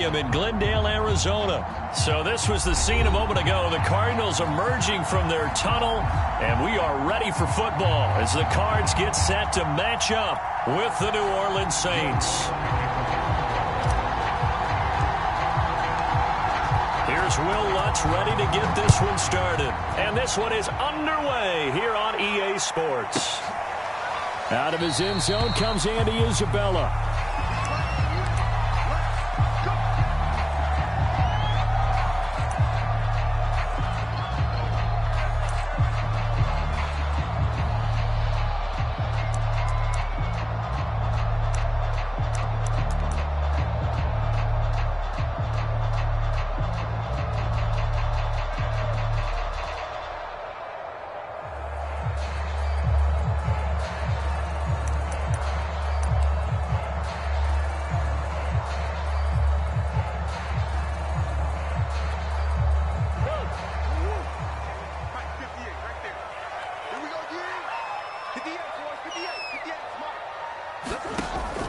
in Glendale, Arizona. So this was the scene a moment ago. The Cardinals emerging from their tunnel, and we are ready for football as the Cards get set to match up with the New Orleans Saints. Here's Will Lutz ready to get this one started. And this one is underway here on EA Sports. Out of his end zone comes Andy Isabella.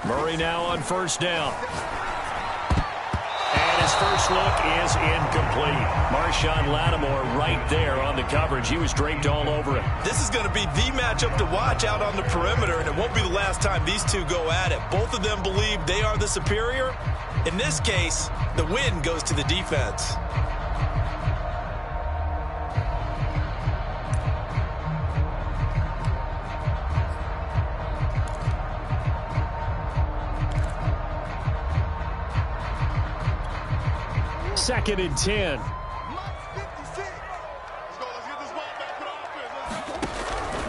Murray now on first down. And his first look is incomplete. Marshawn Lattimore right there on the coverage. He was draped all over it. This is going to be the matchup to watch out on the perimeter, and it won't be the last time these two go at it. Both of them believe they are the superior. In this case, the win goes to the defense. Second and 10.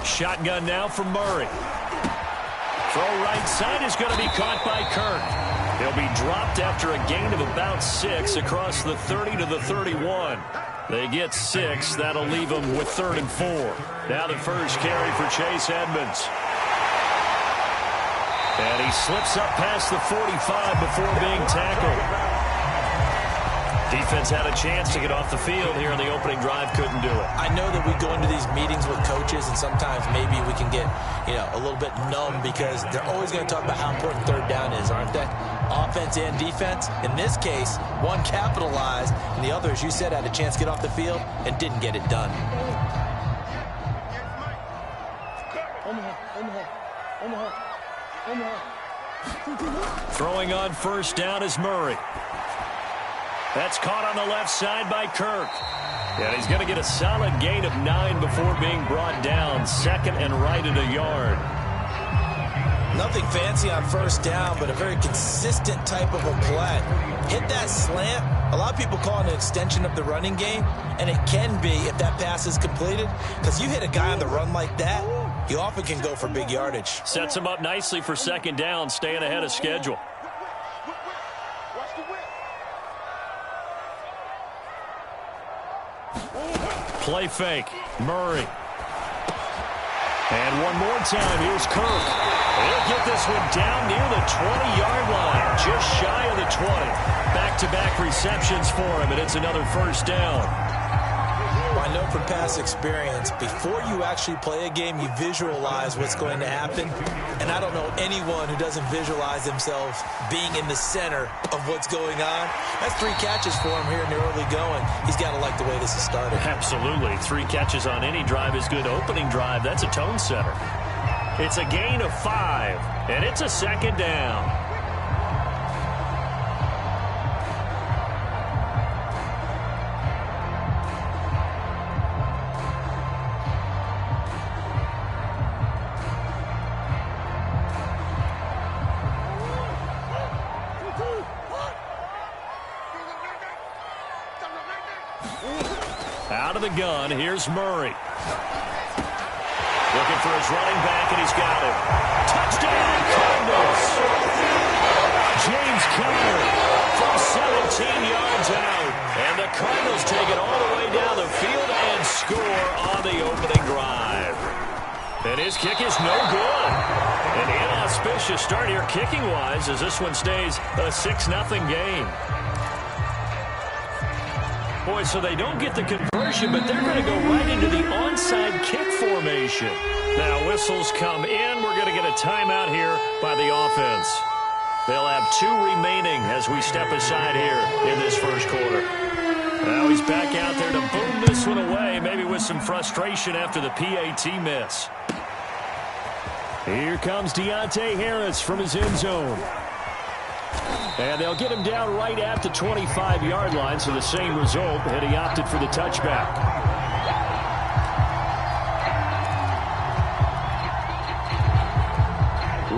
Shotgun now from Murray. Throw right side is going to be caught by Kirk. He'll be dropped after a gain of about 6 across the 30 to the 31. They get 6. That'll leave them with 3rd and 4. Now the first carry for Chase Edmonds. And he slips up past the 45 before being tackled. Defense had a chance to get off the field here in the opening drive, couldn't do it. I know that we go into these meetings with coaches, and sometimes maybe we can get, a little bit numb because they're always going to talk about how important third down is, aren't they? Offense and defense. In this case, one capitalized, and the other, as you said, had a chance to get off the field and didn't get it done. Throwing on first down is Murray. That's caught on the left side by Kirk. And he's going to get a solid gain of 9 before being brought down. Second and right at a yard. Nothing fancy on first down, but a very consistent type of a play. Hit that slant. A lot of people call it an extension of the running game, and it can be if that pass is completed. Because you hit a guy on the run like that, you often can go for big yardage. Sets him up nicely for second down, staying ahead of schedule. Play fake. Murray. And one more time, here's Kirk. He'll get this one down near the 20-yard line, just shy of the 20. Back-to-back receptions for him, and it's another first down. I know from past experience, before you actually play a game, you visualize what's going to happen. And I don't know anyone who doesn't visualize themselves being in the center of what's going on. That's 3 catches for him here in the early going. He's got to like the way this has started. Absolutely. 3 catches on any drive is good. Opening drive, that's a tone setter. It's a gain of 5, and it's a second down. Out of the gun, here's Murray. Looking for his running back, and he's got it. Touchdown, Cardinals! James Conner from 17 yards out. And the Cardinals take it all the way down the field and score on the opening drive. And his kick is no good. An inauspicious start here kicking-wise as this one stays a 6-0 game. Boy, so they don't get the conversion, but they're going to go right into the onside kick formation. Now whistles come in. We're going to get a timeout here by the offense. They'll have 2 remaining as we step aside here in this first quarter. Now he's back out there to boom this one away, maybe with some frustration after the PAT miss. Here comes Deontay Harris from his end zone. And they'll get him down right at the 25-yard line, so the same result, and he opted for the touchback.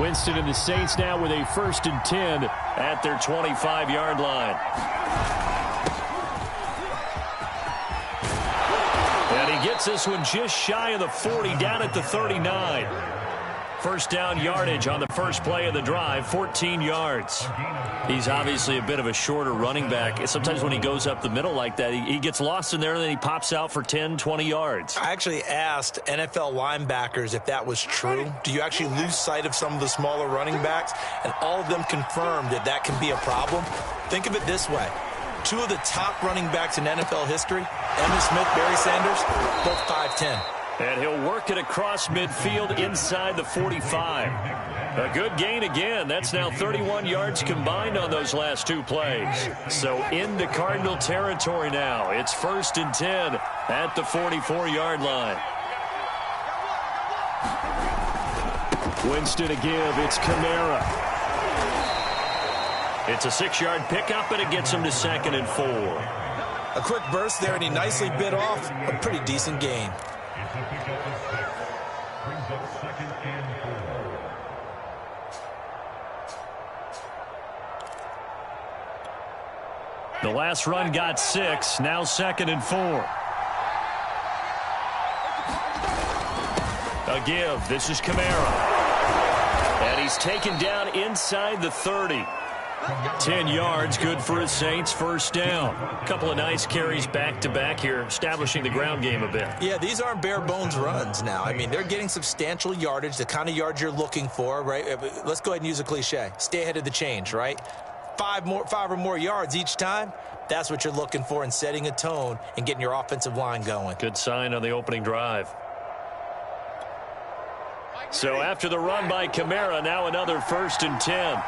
Winston and the Saints now with a 1st and 10 at their 25-yard line. And he gets this one just shy of the 40, down at the 39. First down yardage on the first play of the drive, 14 yards. He's obviously a bit of a shorter running back. Sometimes when he goes up the middle like that, he gets lost in there and then he pops out for 10, 20 yards. I actually asked NFL linebackers if that was true. Do you actually lose sight of some of the smaller running backs? And all of them confirmed that that can be a problem. Think of it this way. 2 of the top running backs in NFL history, Emmitt Smith, Barry Sanders, both 5'10". And he'll work it across midfield inside the 45. A good gain again. That's now 31 yards combined on those last 2 plays. So into Cardinal territory now. It's 1st and 10 at the 44-yard line. Winston to give. It's Kamara. It's a 6-yard pickup, and it gets him to 2nd and 4. A quick burst there, and he nicely bit off a pretty decent gain. The last run got 6, now 2nd and 4. A give. This is Kamara. And he's taken down inside the 30. 10 yards, good for his Saints, first down. A couple of nice carries back-to-back here, establishing the ground game a bit. Yeah, these aren't bare-bones runs now. I mean, they're getting substantial yardage, the kind of yards you're looking for, right? Let's go ahead and use a cliche. Stay ahead of the change, right? 5 or more yards each time, that's what you're looking for in setting a tone and getting your offensive line going. Good sign on the opening drive. So after the run by Kamara, now another 1st and 10.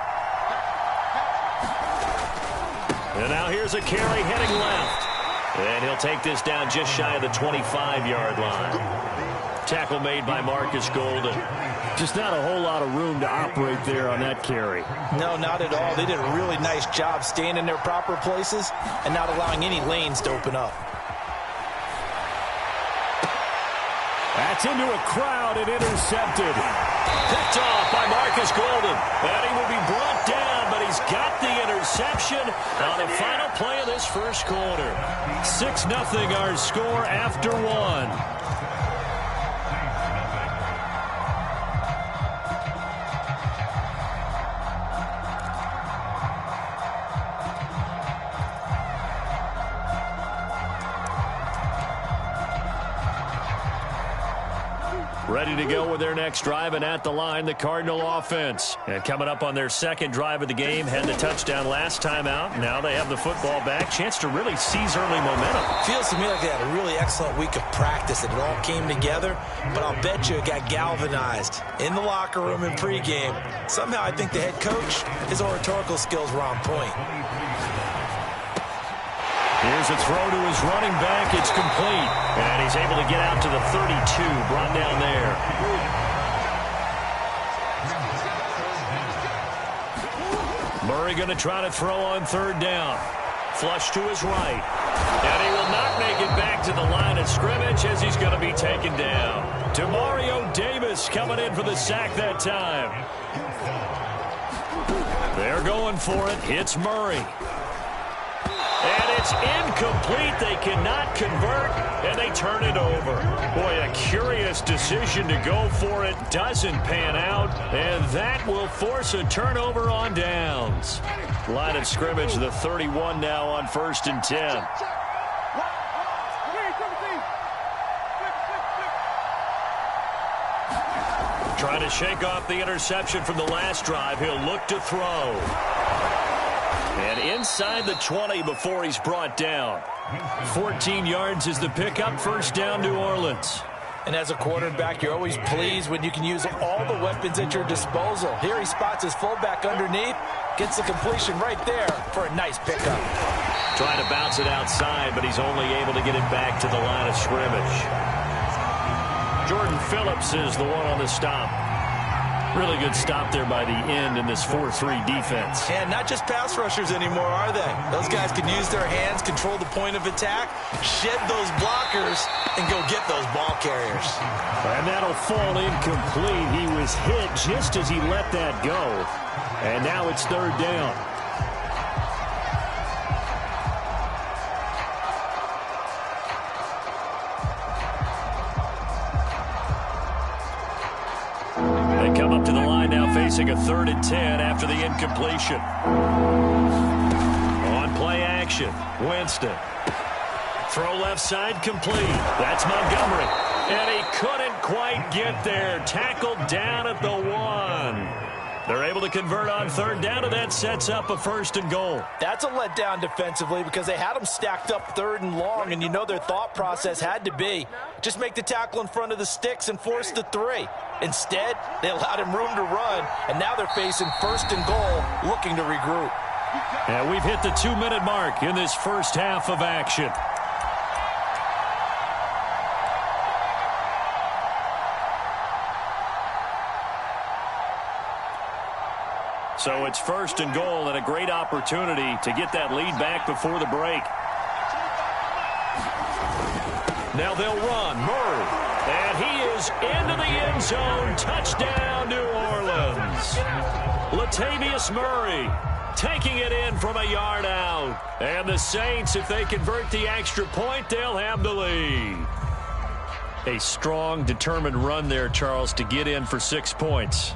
And now here's a carry heading left. And he'll take this down just shy of the 25-yard line. Tackle made by Marcus Golden. Just not a whole lot of room to operate there on that carry. No, not at all. They did a really nice job staying in their proper places and not allowing any lanes to open up. That's into a crowd and intercepted. Picked off by Marcus Golden. And he will be brought down, but he's got the interception on the final play of this first quarter. 6-0 our score after 1. Ready to go with their next drive, and at the line, the Cardinal offense. And coming up on their 2nd drive of the game, had the touchdown last time out. Now they have the football back. Chance to really seize early momentum. Feels to me like they had a really excellent week of practice, and it all came together. But I'll bet you it got galvanized in the locker room in pregame. Somehow I think the head coach, his oratorical skills were on point. Here's a throw to his running back. It's complete. And he's able to get out to the 32, brought down there. Murray going to try to throw on 3rd down. Flush to his right. And he will not make it back to the line of scrimmage as he's going to be taken down. Demario Davis coming in for the sack that time. They're going for it. It's Murray. And it's incomplete. They cannot convert, and they turn it over. Boy, a curious decision to go for it. Doesn't pan out, and that will force a turnover on downs. Line of scrimmage, the 31 now on 1st and 10. Trying to shake off the interception from the last drive. He'll look to throw. And inside the 20 before he's brought down. 14 yards is the pickup. First down, New Orleans. And as a quarterback, you're always pleased when you can use all the weapons at your disposal. Here he spots his fullback underneath, gets the completion right there for a nice pickup. Trying to bounce it outside, but he's only able to get it back to the line of scrimmage. Jordan Phillips is the one on the stop. Really good stop there by the end in this 4-3 defense. And not just pass rushers anymore, are they? Those guys can use their hands, control the point of attack, shed those blockers, and go get those ball carriers. And that'll fall incomplete. He was hit just as he let that go. And now it's third down. Come up to the line now, facing a 3rd and 10 after the incompletion. On play action, Winston. Throw left side, complete. That's Montgomery. And he couldn't quite get there. Tackled down at the 1. They're able to convert on 3rd down, and that sets up a 1st and goal. That's a letdown defensively because they had them stacked up 3rd and long, and you know their thought process had to be just make the tackle in front of the sticks and force the 3. Instead, they allowed him room to run, and now they're facing 1st and goal, looking to regroup. And we've hit the 2-minute mark in this first half of action. So it's 1st and goal and a great opportunity to get that lead back before the break. Now they'll run. Murray. And he is into the end zone. Touchdown, New Orleans. Latavius Murray taking it in from a yard out. And the Saints, if they convert the extra point, they'll have the lead. A strong, determined run there, Charles, to get in for 6 points.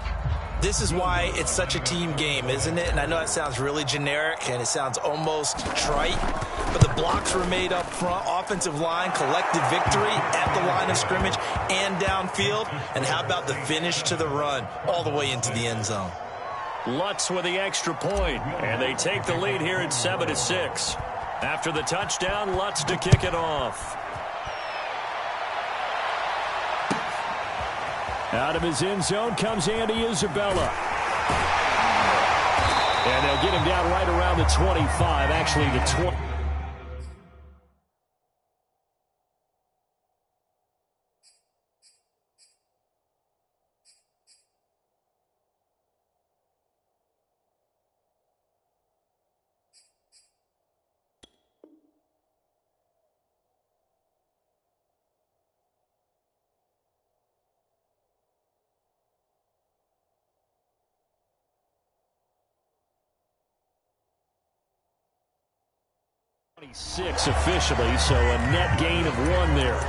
This is why it's such a team game, isn't it? And I know that sounds really generic and it sounds almost trite, but the blocks were made up front, offensive line, collective victory at the line of scrimmage and downfield. And how about the finish to the run all the way into the end zone? Lutz with the extra point, and they take the lead here at 7-6. After the touchdown, Lutz to kick it off. Out of his end zone comes Andy Isabella. And they'll get him down right around the 25, actually the 20. Six officially, so a net gain of 1 there.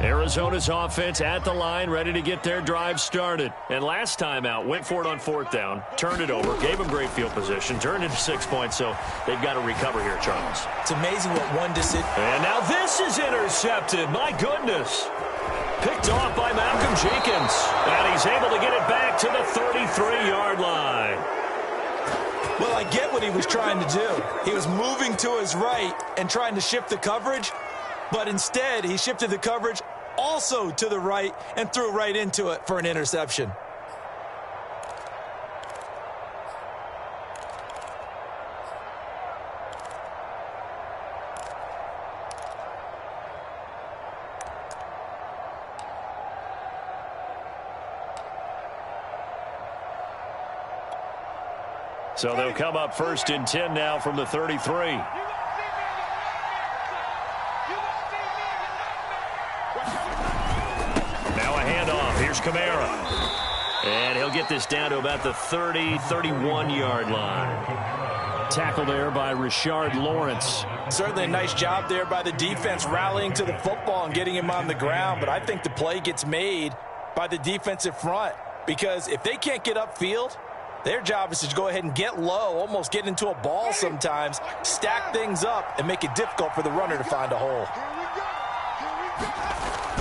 Arizona's offense at the line, ready to get their drive started. And last time out, went for it on 4th down, turned it over, gave them great field position, turned into 6 points, so they've got to recover here, Charles. It's amazing what one decision. And now this is intercepted. My goodness. Picked off by Malcolm Jenkins. And he's able to get it back to the 33-yard line. Well, I get what he was trying to do. He was moving to his right and trying to shift the coverage, but instead he shifted the coverage also to the right and threw right into it for an interception. So they'll come up 1st and 10 now from the 33. Here's Kamara. And he'll get this down to about the 30, 31-yard line. Tackle there by Rashard Lawrence. Certainly a nice job there by the defense rallying to the football and getting him on the ground. But I think the play gets made by the defensive front because if they can't get upfield, their job is to go ahead and get low, almost get into a ball sometimes, stack things up, and make it difficult for the runner to find a hole.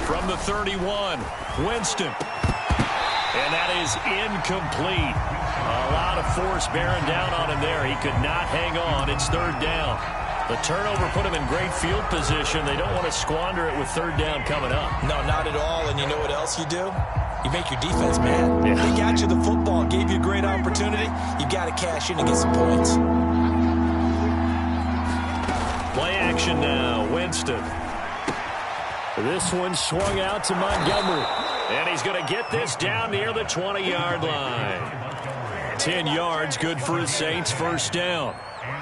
From the 31, Winston. And that is incomplete. A lot of force bearing down on him there. He could not hang on. It's third down. The turnover put him in great field position. They don't want to squander it with third down coming up. No, not at all. And you know what else you do? You make your defense mad. Yeah. They got you the football, gave you a great opportunity. You got to cash in and get some points. Play action now. Winston. This one swung out to Montgomery. And he's going to get this down near the 20-yard line. 10 yards, good for his Saints, first down.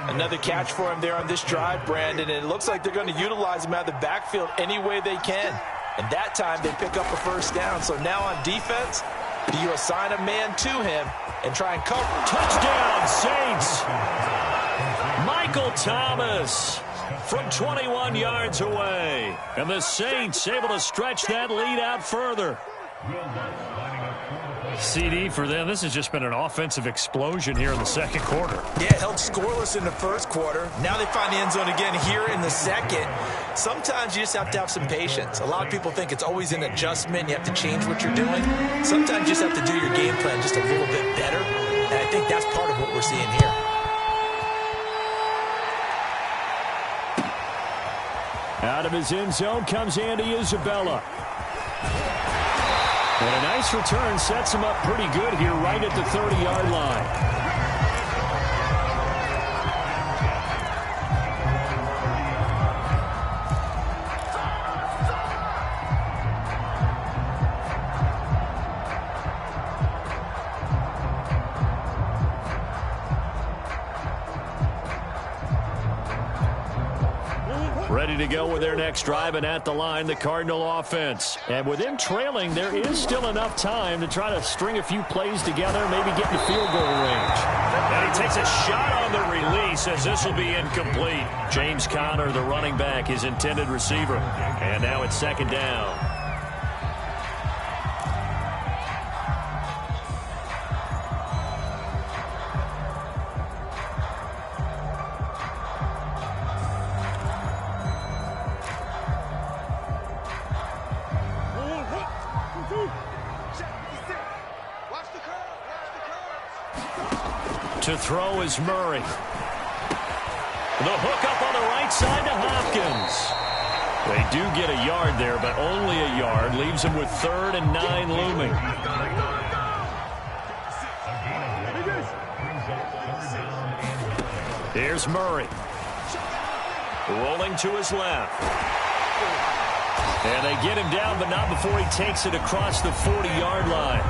Another catch for him there on this drive, Brandon, and it looks like they're going to utilize him out of the backfield any way they can. And that time they pick up a first down. So now on defense, do you assign a man to him and try and cover? Touchdown, Saints! Michael Thomas from 21 yards away. And the Saints able to stretch that lead out further. CD for them. This has just been an offensive explosion here in the second quarter. Yeah, held scoreless in the first quarter. Now they find the end zone again here in the second. Sometimes you just have to have some patience. A lot of people think it's always an adjustment. You have to change what you're doing. Sometimes you just have to do your game plan just a little bit better. And I think that's part of what we're seeing here. Out of his end zone comes Andy Isabella. And a nice return sets him up pretty good here right at the 30-yard line. Ready to go with their next drive, and at the line, the Cardinal offense. And with them trailing, there is still enough time to try to string a few plays together, maybe get into field goal range. And he takes a shot on the release as this will be incomplete. James Conner, the running back, his intended receiver. And now it's second down. To throw is Murray. The hook up on the right side to Hopkins. They do get a yard there, but only a yard. Leaves them with 3rd and 9 looming. Here's Murray. Rolling to his left. And they get him down, but not before he takes it across the 40-yard line.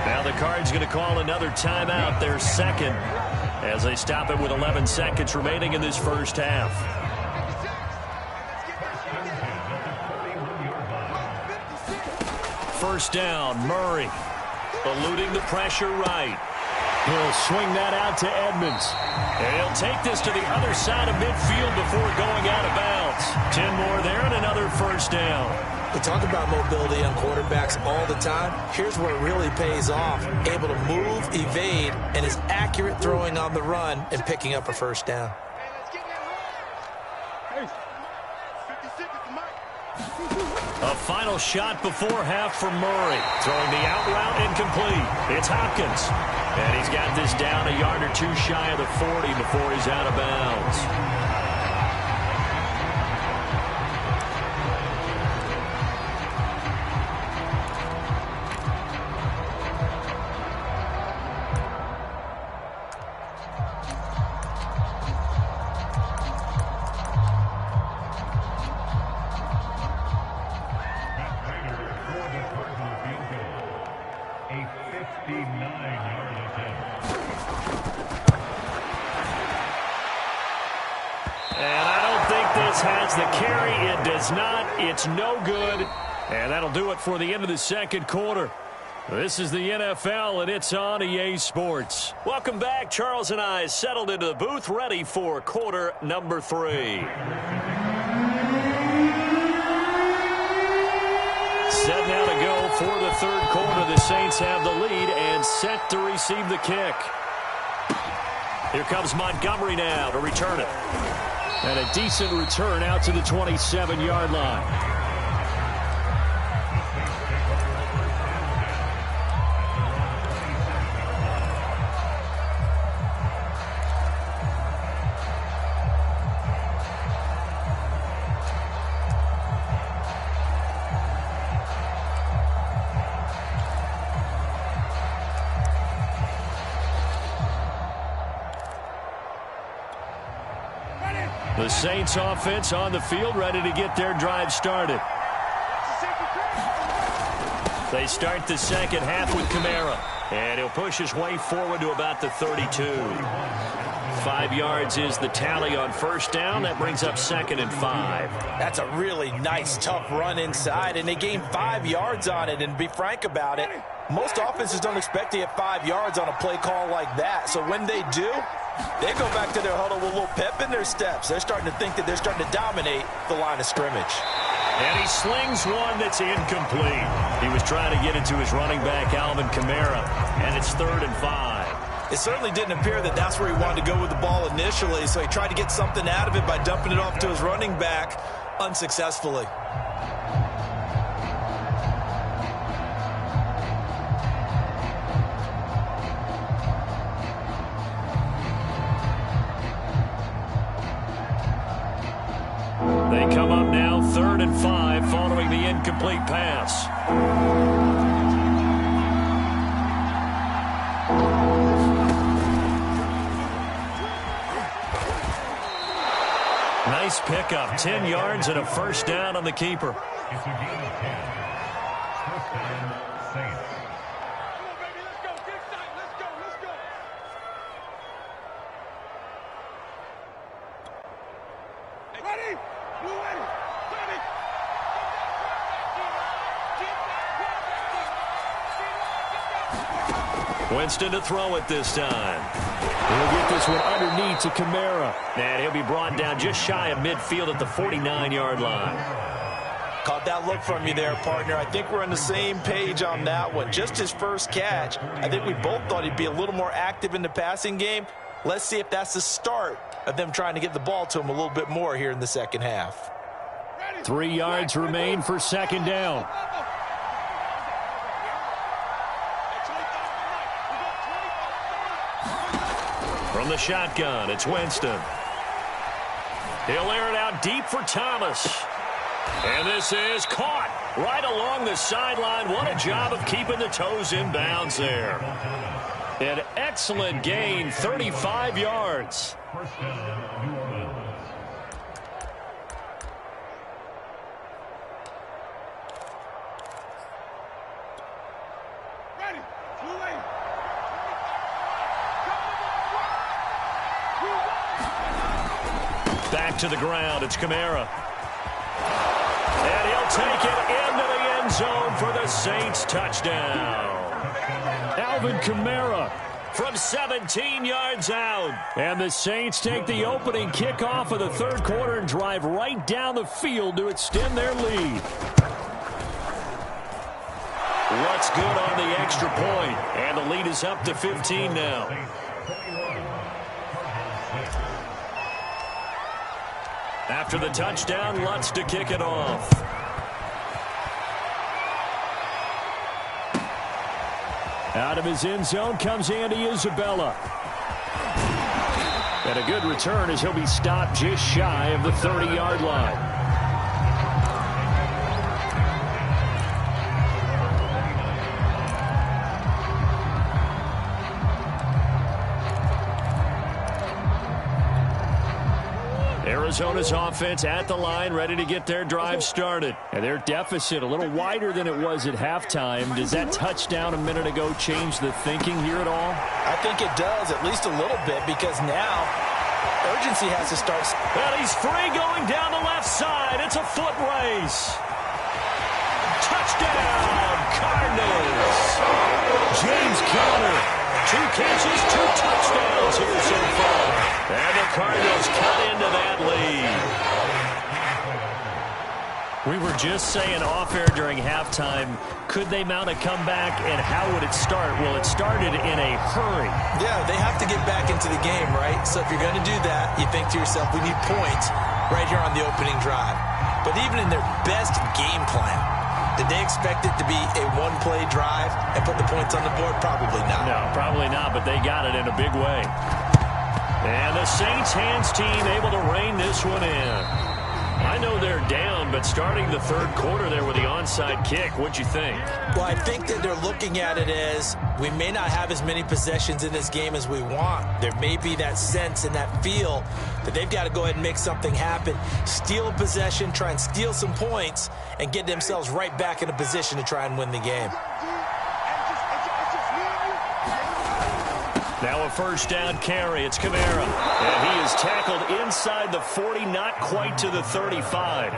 Now the Cards going to call another timeout, their second, as they stop it with 11 seconds remaining in this first half. First down, Murray, eluding the pressure right. He'll swing that out to Edmonds. And he'll take this to the other side of midfield before going out of bounds. 10 more there and another first down. We talk about mobility on quarterbacks all the time. Here's where it really pays off. Able to move, evade, and is accurate throwing on the run and picking up a first down. A final shot before half from Murray. Throwing the out route incomplete. It's Hopkins. And he's got this down a yard or two shy of the 40 before he's out of bounds. Has the carry. It does not. It's no good. And that'll do it for the end of the second quarter. This is the NFL, and it's on EA Sports. Welcome back. Charles and I settled into the booth, ready for quarter number 3. Set now to go for the third quarter. The Saints have the lead and set to receive the kick. Here comes Montgomery now to return it. And a decent return out to the 27-yard line. The Saints offense on the field, ready to get their drive started. They start the second half with Kamara. And he'll push his way forward to about the 32. 5 yards is the tally on first down. That brings up 2nd and 5. That's a really nice, tough run inside, and they gained 5 yards on it. And to be frank about it, most offenses don't expect to get 5 yards on a play call like that. So when they do, they go back to their huddle with a little pep in their steps. They're starting to think that they're starting to dominate the line of scrimmage. And he slings one that's incomplete. He was trying to get it to his running back, Alvin Kamara, and it's 3rd and 5. It certainly didn't appear that that's where he wanted to go with the ball initially, so he tried to get something out of it by dumping it off to his running back unsuccessfully. They come up now 3rd and 5 following the incomplete pass. Nice pickup, 10 yards and a first down on the keeper. Winston to throw it this time. He'll get this one underneath to Kamara. And he'll be brought down just shy of midfield at the 49-yard line. Caught that look from you there, partner. I think we're on the same page on that one. Just his first catch. I think we both thought he'd be a little more active in the passing game. Let's see if that's the start of them trying to get the ball to him a little bit more here in the second half. 3 yards remain for 2nd down. From the shotgun, it's Winston. He'll air it out deep for Thomas. And this is caught right along the sideline. What a job of keeping the toes in bounds there. An excellent gain, 35 yards. Back to the ground, it's Kamara. And he'll take it into the end zone for the Saints touchdown. Alvin Kamara from 17 yards out. And the Saints take the opening kickoff of the 3rd quarter and drive right down the field to extend their lead. What's good on the extra point? And the lead is up to 15 now. After the touchdown, Lutz to kick it off. Out of his end zone comes Andy Isabella. And a good return as he'll be stopped just shy of the 30-yard line. Arizona's offense at the line, ready to get their drive started. And their deficit a little wider than it was at halftime. Does that touchdown a minute ago change the thinking here at all? I think it does, at least a little bit, because now urgency has to start. Well, he's free going down the left side. It's a foot race. Touchdown, Cardinals. James Conner, 2 catches, 2 touchdowns here so far. And the Cardinals cut into that lead. We were just saying off-air during halftime, could they mount a comeback and how would it start? Well, it started in a hurry. Yeah, they have to get back into the game, right? So if you're going to do that, you think to yourself, we need points right here on the opening drive. But even in their best game plan, did they expect it to be a one-play drive and put the points on the board? Probably not. No, probably not, but they got it in a big way. And the Saints hands team able to rein this one in. I know they're down, but starting the third quarter there with the onside kick, what'd you think? Well, I think that they're looking at it as we may not have as many possessions in this game as we want. There may be that sense and that feel that they've got to go ahead and make something happen, steal a possession, try and steal some points, and get themselves right back in a position to try and win the game. Now a first down carry. It's Kamara. And he is tackled inside the 40, not quite to the 35.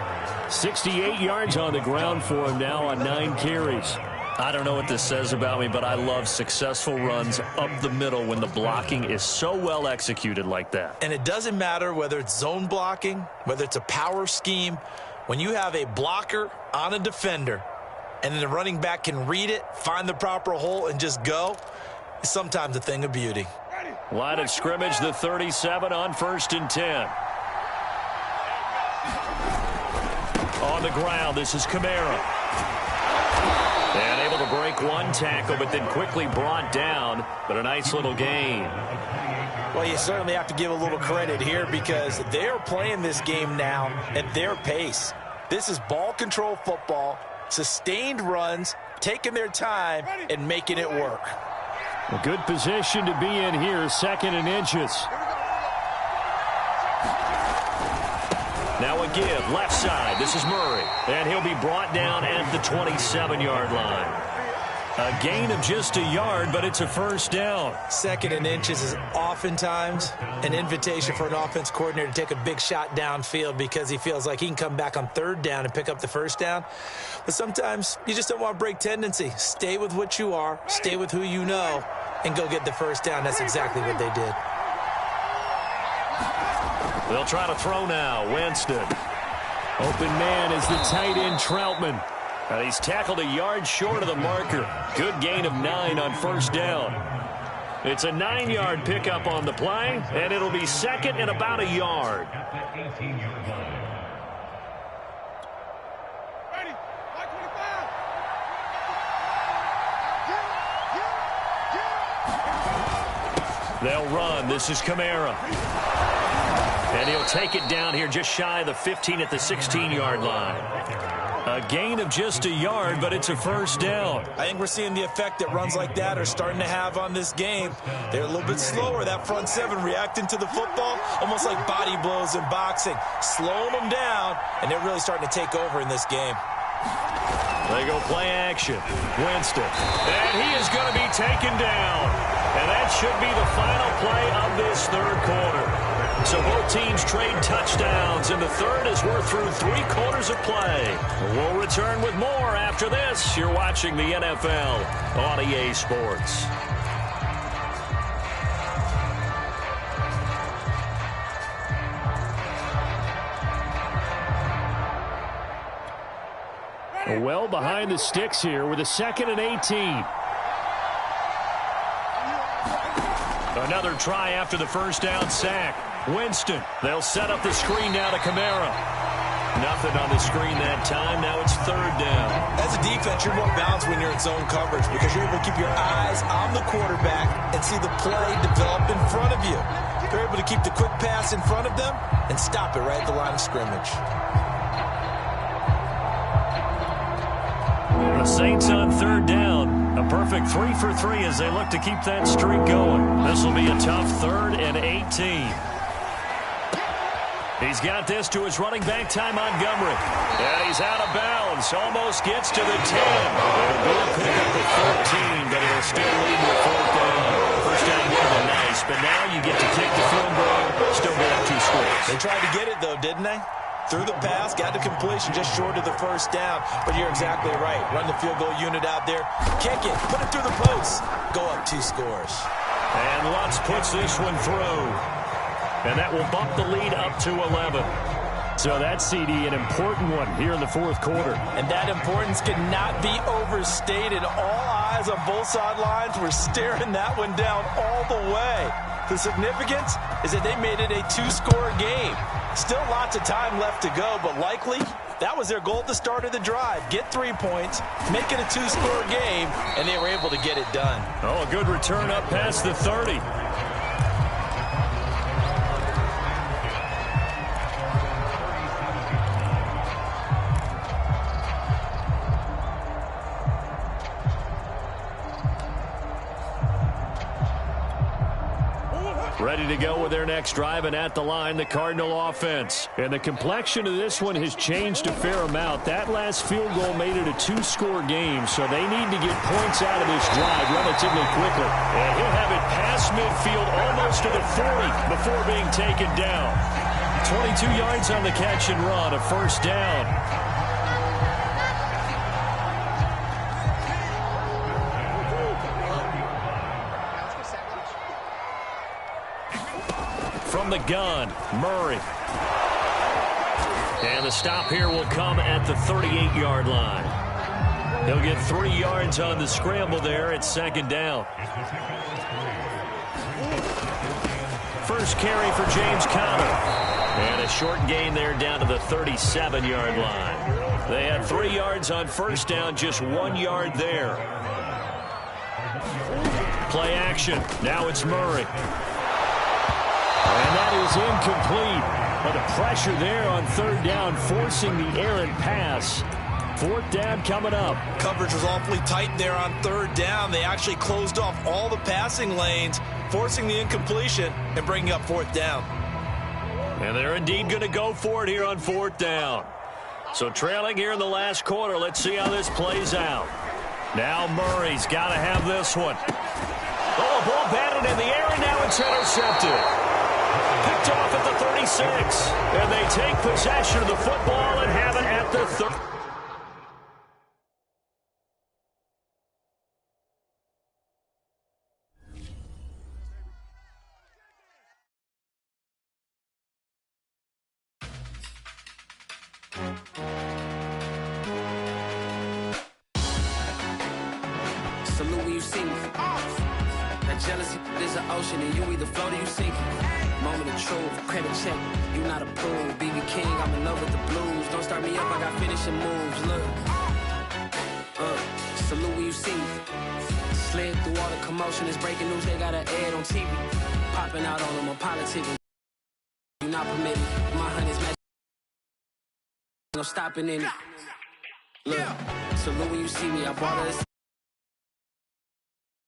68 yards on the ground for him now on 9 carries. I don't know what this says about me, but I love successful runs up the middle when the blocking is so well executed like that. And it doesn't matter whether it's zone blocking, whether it's a power scheme. When you have a blocker on a defender and then the running back can read it, find the proper hole, and just go, it's sometimes a thing of beauty. Line of scrimmage, the 37 on 1st and 10. On the ground, this is Kamara. And able to break one tackle, but then quickly brought down. But a nice little gain. Well, you certainly have to give a little credit here because they're playing this game now at their pace. This is ball control football, sustained runs, taking their time, and making it work. A good position to be in here, 2nd and inches. Now a give, left side. This is Murray. And he'll be brought down at the 27-yard line. A gain of just a yard, but it's a first down. 2nd and inches is oftentimes an invitation for an offense coordinator to take a big shot downfield because he feels like he can come back on 3rd down and pick up the first down. But sometimes you just don't want to break tendency. Stay with what you are, stay with who you know, and go get the first down. That's exactly what they did. They'll try to throw now. Winston. Open man is the tight end, Troutman. And he's tackled a yard short of the marker. Good gain of 9 on 1st down. It's a 9-yard pickup on the play, and it'll be 2nd and about a yard. They'll run. This is Kamara. And he'll take it down here just shy of the 15 at the 16-yard line. A gain of just a yard, but it's a first down. I think we're seeing the effect that runs like that are starting to have on this game. They're a little bit slower. That front 7 reacting to the football, almost like body blows in boxing. Slowing them down, and they're really starting to take over in this game. They go play action. Winston. And he is going to be taken down. And that should be the final play of this third quarter. So both teams trade touchdowns in the third as we're through 3 quarters of play. We'll return with more after this. You're watching the NFL on EA Sports. Well behind the sticks here with a 2nd and 18. Another try after the first down sack. Winston. They'll set up the screen now to Kamara. Nothing on the screen that time. Now it's 3rd down. As a defense, you're more balanced when you're in zone coverage because you're able to keep your eyes on the quarterback and see the play develop in front of you. They're able to keep the quick pass in front of them and stop it right at the line of scrimmage. The Saints on 3rd down. A perfect 3 for 3 as they look to keep that streak going. This will be a tough 3rd and 18. He's got this to his running back, Ty Montgomery. And he's out of bounds. Almost gets to the 10. It'll be a pickup at 14, but it'll still lead to a 4th down. First down more than nice, but now you get to kick the field goal. Still get up 2 scores. They tried to get it, though, didn't they? Through the pass, got the completion just short of the first down. But you're exactly right. Run the field goal unit out there. Kick it. Put it through the post. Go up 2 scores. And Lutz puts this one through. And that will bump the lead up to 11. So that CD, an important one here in the 4th quarter. And that importance cannot be overstated. All eyes on both sidelines were staring that one down all the way. The significance is that they made it a 2-score game. Still lots of time left to go, but likely that was their goal at the start of the drive. Get 3 points, make it a 2-score game, and they were able to get it done. Oh, a good return up past the 30. Ready to go with their next drive, and at the line, the Cardinal offense. And the complexion of this one has changed a fair amount. That last field goal made it a two-score game, so they need to get points out of this drive relatively quickly. And he'll have it past midfield almost to the 40 before being taken down. 22 yards on the catch and run, a first down. From the gun, Murray. And the stop here will come at the 38-yard line. He'll get 3 yards on the scramble there at second down. First carry for James Conner. And a short gain there down to the 37-yard line. They had 3 yards on first down, just 1 yard there. Play action. Now it's Murray. And that is incomplete. But the pressure there on third down, forcing the errant pass. Fourth down coming up. Coverage was awfully tight there on third down. They actually closed off all the passing lanes, forcing the incompletion and bringing up fourth down. And they're indeed going to go for it here on fourth down. So trailing here in the last quarter, let's see how this plays out. Now Murray's got to have this one. Oh, a ball batted in the air, and now it's intercepted. Picked off at the 36. And they take possession of the football and have it at the 30. Salute when you see me. That jealousy is an ocean, and you either float or you sink. Moment of truth, credit check, you not approved. BB King, I'm in love with the blues. Don't start me up, I got finishing moves. Look, salute when you see me. Slid through all the commotion, it's breaking news, they got an ad on TV. Popping out on them, I'm politicking. You not permitted, my honey's match. No stopping in it. Look, salute when you see me, I bought us.